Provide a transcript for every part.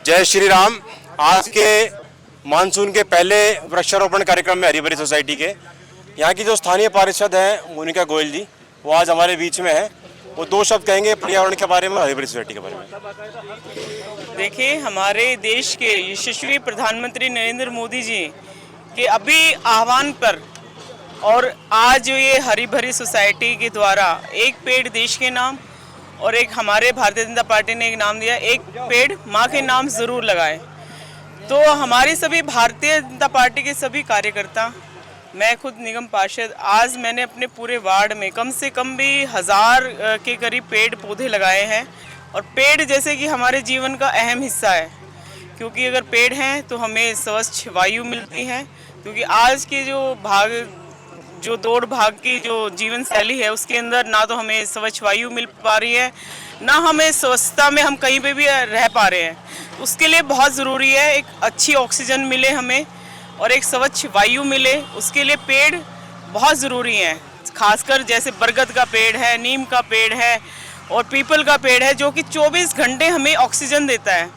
जय श्री राम। आज के मानसून के पहले वृक्षारोपण कार्यक्रम में हरी भरी सोसाइटी के यहाँ की जो स्थानीय पार्षद हैं मोनिका गोयल जी, वो आज हमारे बीच में है। वो दो शब्द कहेंगे पर्यावरण के बारे में, हरी भरी सोसाइटी के बारे में। देखिए, हमारे देश के यशस्वी प्रधानमंत्री नरेंद्र मोदी जी के अभी आह्वान पर और आज ये हरी भरी सोसाइटी के द्वारा एक पेड़ देश के नाम और एक हमारे भारतीय जनता पार्टी ने एक नाम दिया, एक पेड़ माँ के नाम ज़रूर लगाए। तो हमारी सभी भारतीय जनता पार्टी के सभी कार्यकर्ता, मैं खुद निगम पार्षद, आज मैंने अपने पूरे वार्ड में कम से कम भी 1000 के करीब पेड़ पौधे लगाए हैं। और पेड़ जैसे कि हमारे जीवन का अहम हिस्सा है, क्योंकि अगर पेड़ हैं तो हमें स्वच्छ वायु मिलती है। क्योंकि आज के जो दौड़ भाग की जो जीवन शैली है उसके अंदर ना तो हमें स्वच्छ वायु मिल पा रही है, ना हमें स्वच्छता में हम कहीं पे भी रह पा रहे हैं। उसके लिए बहुत ज़रूरी है एक अच्छी ऑक्सीजन मिले हमें और एक स्वच्छ वायु मिले, उसके लिए पेड़ बहुत ज़रूरी हैं। खासकर जैसे बरगद का पेड़ है, नीम का पेड़ है और पीपल का पेड़ है, जो कि 24 घंटे हमें ऑक्सीजन देता है।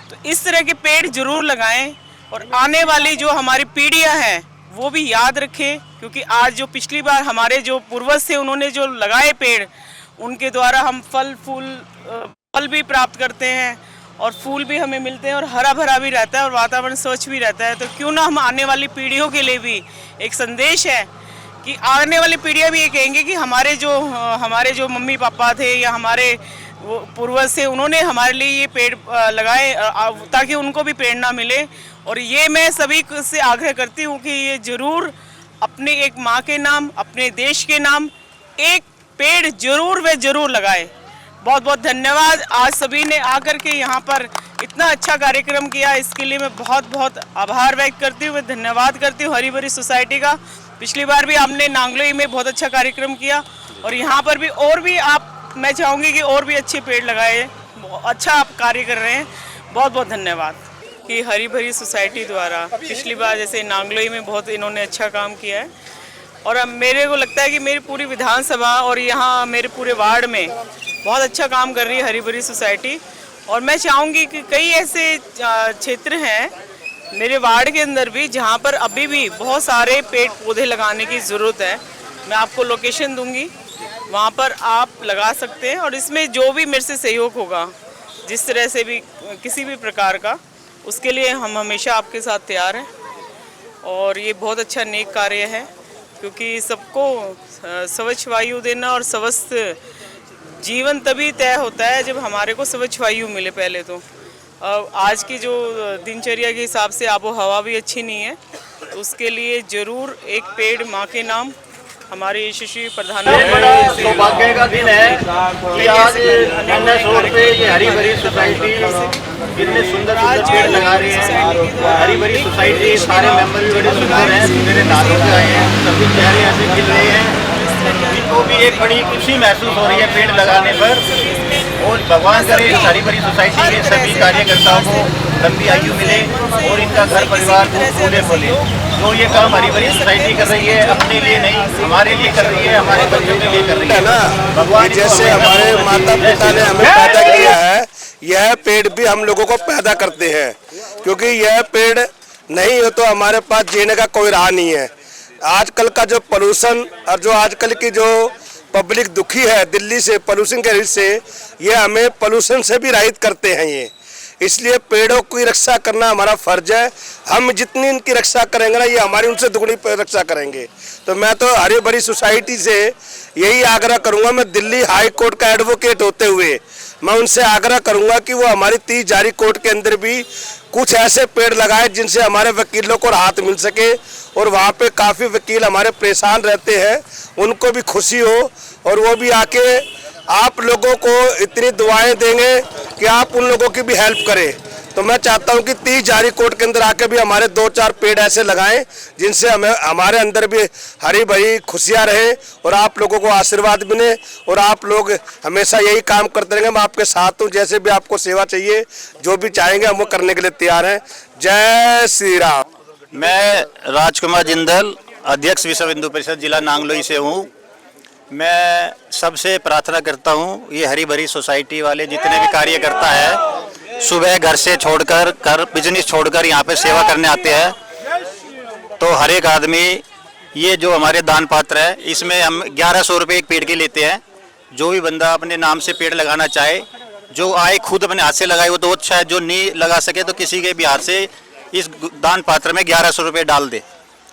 तो इस तरह के पेड़ ज़रूर लगाएं और आने वाली जो हमारी पीढ़ियां हैं वो भी याद रखें, क्योंकि आज जो पिछली बार हमारे जो पूर्वज थे उन्होंने जो लगाए पेड़, उनके द्वारा हम फल भी प्राप्त करते हैं और फूल भी हमें मिलते हैं और हरा भरा भी रहता है और वातावरण स्वच्छ भी रहता है। तो क्यों ना हम आने वाली पीढ़ियों के लिए भी एक संदेश है कि आने वाली पीढ़ियां भी ये कहेंगे कि हमारे जो मम्मी पापा थे या हमारे पूर्वज थे, उन्होंने हमारे लिए ये पेड़ लगाए ताकि उनको भी प्रेरणा मिले। और ये मैं सभी से आग्रह करती हूँ कि ये ज़रूर अपने एक माँ के नाम, अपने देश के नाम एक पेड़ ज़रूर लगाए। बहुत बहुत धन्यवाद। आज सभी ने आकर के यहाँ पर इतना अच्छा कार्यक्रम किया, इसके लिए मैं बहुत बहुत आभार व्यक्त करती हूँ, मैं धन्यवाद करती हूँ हरी भरी सोसाइटी का। पिछली बार भी आपने नांगलोई में बहुत अच्छा कार्यक्रम किया और यहाँ पर भी और भी मैं चाहूँगी कि और भी अच्छे पेड़ लगाए। अच्छा आप कार्य कर रहे हैं, बहुत बहुत धन्यवाद। कि हरी भरी सोसाइटी द्वारा पिछली बार जैसे नांगलोई में बहुत इन्होंने अच्छा काम किया है और अब मेरे को लगता है कि मेरी पूरी विधानसभा और यहाँ मेरे पूरे वार्ड में बहुत अच्छा काम कर रही है हरी भरी सोसाइटी। और मैं चाहूँगी कि कई ऐसे क्षेत्र हैं मेरे वार्ड के अंदर भी जहाँ पर अभी भी बहुत सारे पेड़ पौधे लगाने की ज़रूरत है। मैं आपको लोकेशन दूँगी, वहाँ पर आप लगा सकते हैं और इसमें जो भी मेरे से सहयोग होगा जिस तरह से भी किसी भी प्रकार का, उसके लिए हम हमेशा आपके साथ तैयार हैं। और ये बहुत अच्छा नेक कार्य है, क्योंकि सबको स्वच्छ वायु देना और स्वस्थ जीवन तभी तय होता है जब हमारे को स्वच्छ वायु मिले। पहले तो आज की जो दिनचर्या के हिसाब से आबो हवा भी अच्छी नहीं है, तो उसके लिए ज़रूर एक पेड़ माँ के नाम हमारे यशस्वी प्रधानमंत्री। सौभाग्य का दिन है कि आज अन्य रोड पे ये हरी भरी सोसाइटी कितने सुंदर पेड़ लगा रही है। हरी भरी सोसाइटी सारे मेंबर भी बड़े सुंदर हैं, मेरे दादों से आए हैं, सभी चेहरे ऐसे खिल रहे हैं। इनको भी एक बड़ी खुशी महसूस हो रही है पेड़ लगाने पर। और भगवान करे हरी भरी सोसाइटी के सभी कार्यकर्ताओं को लंबी आयु मिले और इनका घर परिवार को फूले फूले। तो ये काम हरी भरी सोसाइटी कर रही है, अपने लिए नहीं हमारे लिए कर रही है, हमारे बच्चों के लिए कर रही है ना। भगवान जैसे हमारे माता पिता ने हमें पैदा किया है, यह पेड़ भी हम लोगों को पैदा करते हैं, क्योंकि यह पेड़ नहीं हो तो हमारे पास जीने का कोई राह नहीं है। आजकल का जो पोल्यूशन और जो आजकल की जो पब्लिक दुखी है दिल्ली से पोल्यूशन के वजह से, ये हमें पोल्यूशन से भी रहित करते हैं ये। इसलिए पेड़ों की रक्षा करना हमारा फर्ज है। हम जितनी इनकी रक्षा करेंगे ना, ये हमारी उनसे दुगनी रक्षा करेंगे। तो मैं तो हरी भरी सोसाइटी से यही आग्रह करूंगा, मैं दिल्ली हाई कोर्ट का एडवोकेट होते हुए मैं उनसे आग्रह करूंगा कि वो हमारी 30 जारी कोर्ट के अंदर भी कुछ ऐसे पेड़ लगाए जिनसे हमारे वकीलों को राहत मिल सके। और वहाँ पे काफ़ी वकील हमारे परेशान रहते हैं, उनको भी खुशी हो और वो भी आके आप लोगों को इतनी दुआएं देंगे कि आप उन लोगों की भी हेल्प करें। तो मैं चाहता हूं कि 30 जारी कोर्ट के अंदर आके भी हमारे 2-4 पेड़ ऐसे लगाएं जिनसे हमें हमारे अंदर भी हरी भरी खुशियां रहे और आप लोगों को आशीर्वाद मिले और आप लोग हमेशा यही काम करते रहेंगे। मैं आपके साथ हूं, जैसे भी आपको सेवा चाहिए जो भी चाहेंगे हम वो करने के लिए तैयार हैं। जय श्री राम। मैं राजकुमार जिंदल, अध्यक्ष विश्व हिंदू परिषद जिला नांगलोई से हूँ। मैं सबसे प्रार्थना करता हूँ ये हरी भरी सोसाइटी वाले जितने भी कार्यकर्ता है सुबह घर से छोड़कर बिजनेस छोड़कर यहाँ पे सेवा करने आते हैं। तो हर एक आदमी ये जो हमारे दान पात्र है इसमें हम 1100 रुपये एक पेड़ के लेते हैं। जो भी बंदा अपने नाम से पेड़ लगाना चाहे, जो आए खुद अपने हाथ से लगाए वो तो अच्छा है, जो नहीं लगा सके तो किसी के भी हाथ से इस दान पात्र में 1100 रुपये डाल दे।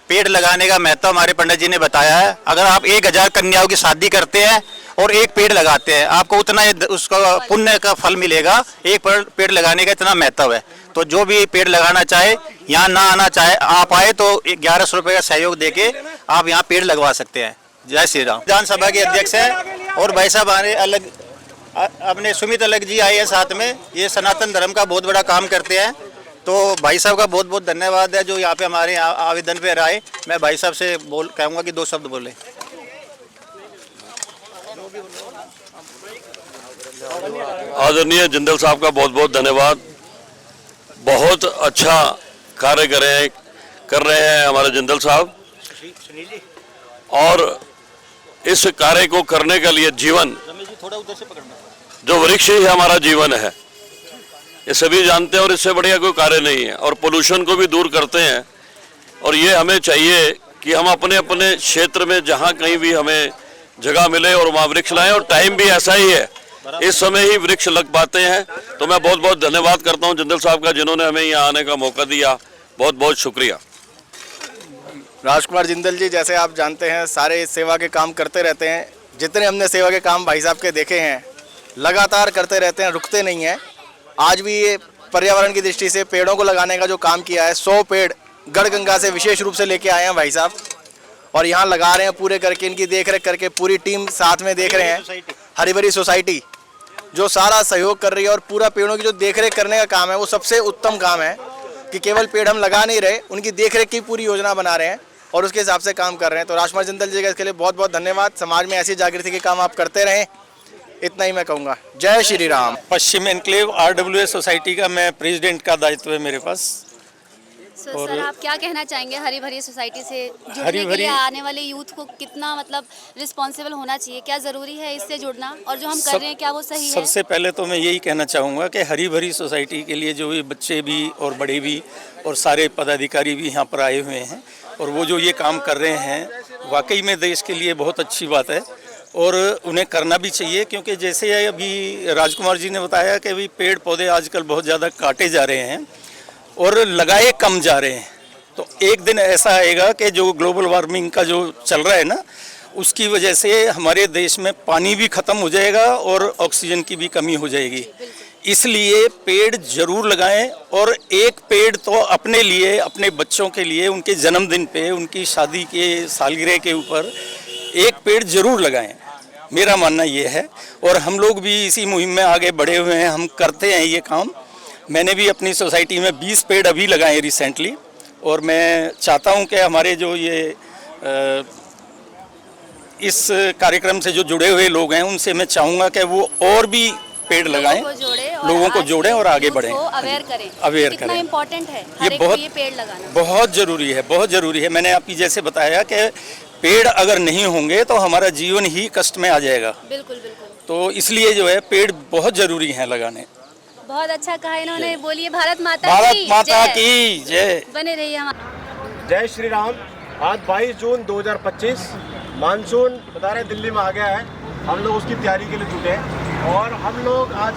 पेड़ लगाने का महत्व हमारे पंडित जी ने बताया है। अगर आप 1000 कन्याओं की शादी करते हैं और एक पेड़ लगाते हैं, आपको उतना उसका पुण्य का फल मिलेगा। एक पेड़ लगाने का इतना महत्व है। तो जो भी पेड़ लगाना चाहे, यहाँ ना आना चाहे, आप आए तो 1100 रुपये का सहयोग देके आप यहाँ पेड़ लगवा सकते हैं। जय श्री राम। विधानसभा के अध्यक्ष हैं और भाई साहब हमारे अलग अपने सुमित अलग जी आए हैं साथ में। ये सनातन धर्म का बहुत बड़ा काम करते हैं। तो भाई साहब का बहुत बहुत धन्यवाद है जो यहाँ पे हमारे यहाँ आवेदन पे आए। मैं भाई साहब से कहूँगा कि 2 शब्द बोले। आदरणीय जिंदल साहब का बहुत बहुत धन्यवाद। बहुत अच्छा कार्य कर रहे हैं हमारे जिंदल साहब। और इस कार्य को करने के लिए जीवन, जो वृक्ष ही हमारा जीवन है, ये सभी जानते हैं और इससे बढ़िया कोई कार्य नहीं है। और पोल्यूशन को भी दूर करते हैं। और ये हमें चाहिए कि हम अपने अपने क्षेत्र में जहाँ कहीं भी हमें जगह मिले और वहाँ वृक्ष लाएं। और टाइम भी ऐसा ही है, इस समय ही वृक्ष लग पाते हैं। तो मैं बहुत बहुत धन्यवाद करता हूँ जिंदल साहब का, जिन्होंने हमें यहाँ आने का मौका दिया। बहुत बहुत शुक्रिया। राजकुमार जिंदल जी, जैसे आप जानते हैं, सारे सेवा के काम करते रहते हैं। जितने हमने सेवा के काम भाई साहब के देखे हैं, लगातार करते रहते हैं, रुकते नहीं हैं। आज भी ये पर्यावरण की दृष्टि से पेड़ों को लगाने का जो काम किया है, 100 पेड़ गढ़गंगा से विशेष रूप से लेके आए हैं भाई साहब और यहाँ लगा रहे हैं पूरे करके। इनकी देखरेख करके पूरी टीम साथ में देख रहे हैं। हरी भरी सोसाइटी जो सारा सहयोग कर रही है और पूरा पेड़ों की जो देखरेख करने का काम है वो सबसे उत्तम काम है कि केवल पेड़ हम लगा नहीं रहे, उनकी देखरेख की पूरी योजना बना रहे हैं और उसके हिसाब से काम कर रहे हैं। तो राजकुमार जिंदल जी का इसके लिए बहुत बहुत धन्यवाद। समाज में ऐसी जागृति के काम आप करते रहें, इतना ही मैं कहूँगा। जय श्री राम। पश्चिम एनक्लेव RWA सोसाइटी का मैं प्रेसिडेंट का दायित्व है मेरे पास। सर आप क्या कहना चाहेंगे हरी भरी सोसाइटी से जुड़ने के लिए आने वाले यूथ को कितना मतलब रिस्पॉन्सिबल होना चाहिए, क्या ज़रूरी है इससे जुड़ना और जो हम कर रहे हैं क्या वो सही है? सबसे पहले तो मैं यही कहना चाहूँगा कि हरी भरी सोसाइटी के लिए जो ये बच्चे भी और बड़े भी और सारे पदाधिकारी भी यहाँ पर आए हुए हैं और वो जो ये काम कर रहे हैं वाकई में देश के लिए बहुत अच्छी बात है और उन्हें करना भी चाहिए। क्योंकि जैसे अभी राजकुमार जी ने बताया कि अभी पेड़ पौधे आजकल बहुत ज़्यादा काटे जा रहे हैं और लगाए कम जा रहे हैं। तो एक दिन ऐसा आएगा कि जो ग्लोबल वार्मिंग का जो चल रहा है ना, उसकी वजह से हमारे देश में पानी भी ख़त्म हो जाएगा और ऑक्सीजन की भी कमी हो जाएगी। इसलिए पेड़ जरूर लगाएं और एक पेड़ तो अपने लिए, अपने बच्चों के लिए, उनके जन्मदिन पे, उनकी शादी के सालगिरह के ऊपर एक पेड़ जरूर लगाएं। मेरा मानना ये है और हम लोग भी इसी मुहिम में आगे बढ़े हुए हैं, हम करते हैं ये काम। मैंने भी अपनी सोसाइटी में 20 पेड़ अभी लगाए रिसेंटली और मैं चाहता हूं कि हमारे जो ये इस कार्यक्रम से जो जुड़े हुए लोग हैं उनसे मैं चाहूँगा कि वो और भी पेड़ लगाएं, लोगों को जोड़ें और आगे बढ़ें, अवेयर करें। इम्पोर्टेंट है ये पेड़ लगाना बहुत ज़रूरी है, बहुत ज़रूरी है। मैंने आपकी जैसे बताया कि पेड़ अगर नहीं होंगे तो हमारा जीवन ही कष्ट में आ जाएगा। बिल्कुल बिल्कुल। तो इसलिए जो है पेड़ बहुत ज़रूरी हैं लगाने। बहुत अच्छा कहा इन्होंने। बोलिए भारत माता की जय। बने रहिए हमारे। जय श्री राम। आज 22 जून 2025 मानसून बता रहे दिल्ली में आ गया है। हम लोग उसकी तैयारी के लिए जुटे हैं और हम लोग आज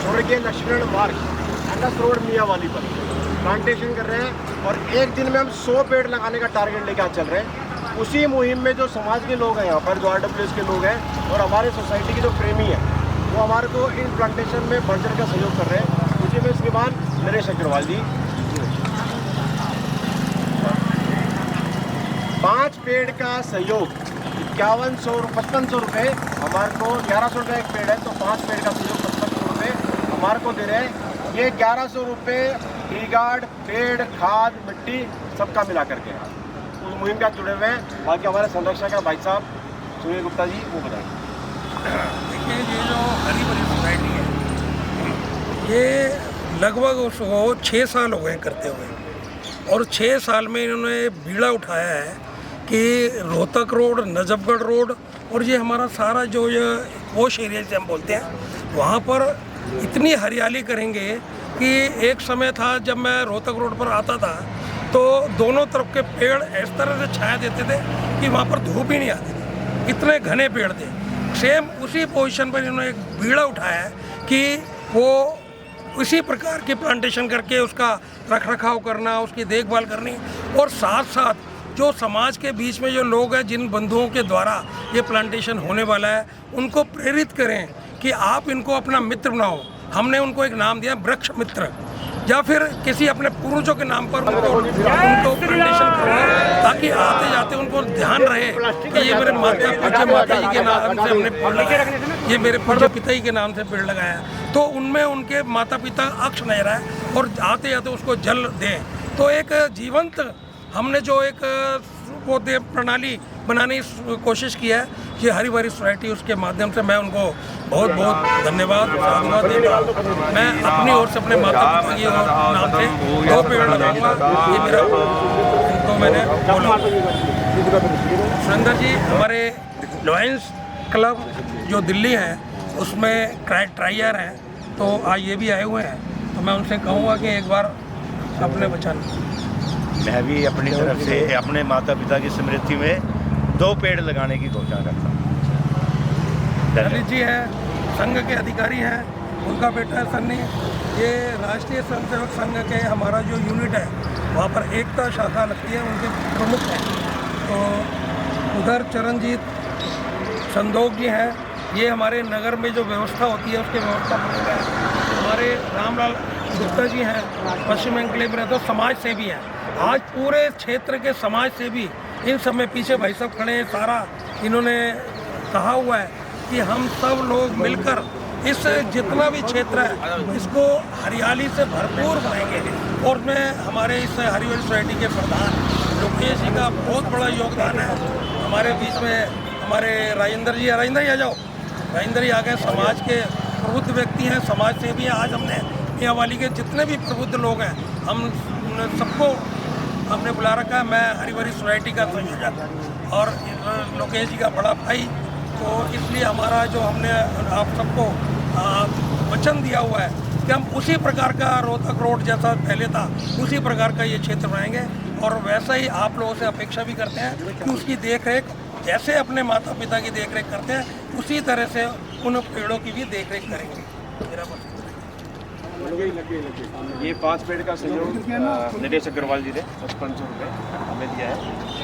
स्वर्गीय लक्ष्मण मार्ग NS रोड मियाँवाली पर प्लांटेशन कर रहे हैं और एक दिन में हम 100 पेड़ लगाने का टारगेट लेकर चल रहे हैं। उसी मुहिम में जो समाज के लोग हैं यहाँ पर, जो RWS के लोग हैं और हमारे सोसाइटी के जो प्रेमी हैं, वो हमारे को इन प्लांटेशन में बढ़ चढ़ का सहयोग कर रहे हैं। उसी में श्रीमान नरेश अग्रवाल जी 5 पेड़ का सहयोग 5500 रुपये हमारे को, 1100 रुपये एक पेड़ है तो 5 पेड़ का सहयोग 5500 रुपये हमारे को दे रहे हैं। ये 1100 रुपये टी गार्ड, पेड़, खाद, मिट्टी सबका मिला करके उस मुहिम का जुड़े हुए हैं। बाकी हमारे संरक्षक है भाई साहब सूर्य गुप्ता जी, वो बताएंगे। देखिए ये जो हरी भरी सोसाइटी है ये लगभग उसको 6 साल हो गए करते हुए और 6 साल में इन्होंने बीड़ा उठाया है कि रोहतक रोड, नजफगढ़ रोड और ये हमारा सारा जो ये पोश एरिया से हम बोलते हैं वहाँ पर इतनी हरियाली करेंगे कि एक समय था जब मैं रोहतक रोड पर आता था तो दोनों तरफ के पेड़ इस तरह से छाया देते थे कि वहाँ पर धूप ही नहीं आती थी, इतने घने पेड़ थे। सेम उसी पोजीशन पर इन्होंने एक बीड़ा उठाया है कि वो उसी प्रकार की प्लांटेशन करके उसका रख रखाव करना, उसकी देखभाल करनी, और साथ साथ जो समाज के बीच में जो लोग हैं जिन बंधुओं के द्वारा ये प्लांटेशन होने वाला है उनको प्रेरित करें कि आप इनको अपना मित्र बनाओ। हमने उनको एक नाम दिया वृक्ष मित्र, या फिर किसी अपने पूर्वजों के नाम पर उनको प्लांटेशन करवाओ ताकि आते जाते उनको ध्यान रहे कि ये मेरे माता जी के नाम से हमने पेड़ लगाया, ये मेरे पूज्य पिता जी के नाम से पेड़ लगाया, तो उनमें उनके माता पिता अक्ष नहीं रहा है और आते जाते उसको जल दें। तो एक जीवंत हमने जो एक वो प्रणाली बनाने की कोशिश की है, ये हरी भरी सोसाइटी, उसके माध्यम से मैं उनको बहुत बहुत धन्यवाद साधुवाद देता हूँ। मैं अपनी ओर से अपने माता पिता की नाम से 2 पेड़ लगाऊंगा, ये मेरा इनको मैंने बोला। सुरेंद्र जी हमारे लॉयंस क्लब जो दिल्ली है उसमें ट्रायर हैं, तो आज ये भी आए हुए हैं, तो मैं उनसे कहूँगा कि एक बार अपने वचन। मैं भी अपनी तरफ से अपने माता पिता की स्मृति में 2 पेड़ लगाने की घोषणा करता हूँ। ललित जी हैं, संघ के अधिकारी हैं, उनका बेटा है सन्नी, ये राष्ट्रीय स्वयंसेवक संघ के हमारा जो यूनिट है वहाँ पर एकता शाखा लगती है, उनके प्रमुख हैं। तो उधर चरणजीत संदोख जी हैं, ये हमारे नगर में जो व्यवस्था होती है उसके व्यवस्था प्रमुख हैं। हमारे रामलाल गुप्ता जी हैं, पश्चिम एनक्लेव में तो समाज सेवी हैं। आज पूरे क्षेत्र के समाज सेवी इन सब में पीछे भाई साहब खड़े हैं, सारा इन्होंने कहा हुआ है कि हम सब लोग मिलकर इस जितना भी क्षेत्र है इसको हरियाली से भरपूर बनाएंगे। और मैं हमारे इस हरी भरी सोसाइटी के प्रधान लोकेश जी का बहुत बड़ा योगदान है। हमारे बीच में हमारे राजेंद्र जी आ जाओ, राजेंद्र जी आ गए, समाज के प्रबुद्ध व्यक्ति हैं, समाज सेवी हैं। आज हमने मियांवाली के जितने भी प्रबुद्ध लोग हैं हम सबको हमने बुला रखा है। मैं हरी भरी सोसाइटी का संयोजक और लोकेश जी का बड़ा भाई, तो इसलिए हमारा जो हमने आप सबको वचन दिया हुआ है कि हम उसी प्रकार का रोहतक रोड जैसा पहले था उसी प्रकार का ये क्षेत्र बनाएंगे, और वैसा ही आप लोगों से अपेक्षा भी करते हैं कि उसकी देख रेख जैसे अपने माता पिता की देख रेख करते हैं उसी तरह से उन पेड़ों की भी देख रेख करेंगे। मेरा ये 5 पेड़ का सहयोग निदेश अग्रवाल जी ने 5500 रुपये हमें दिया है।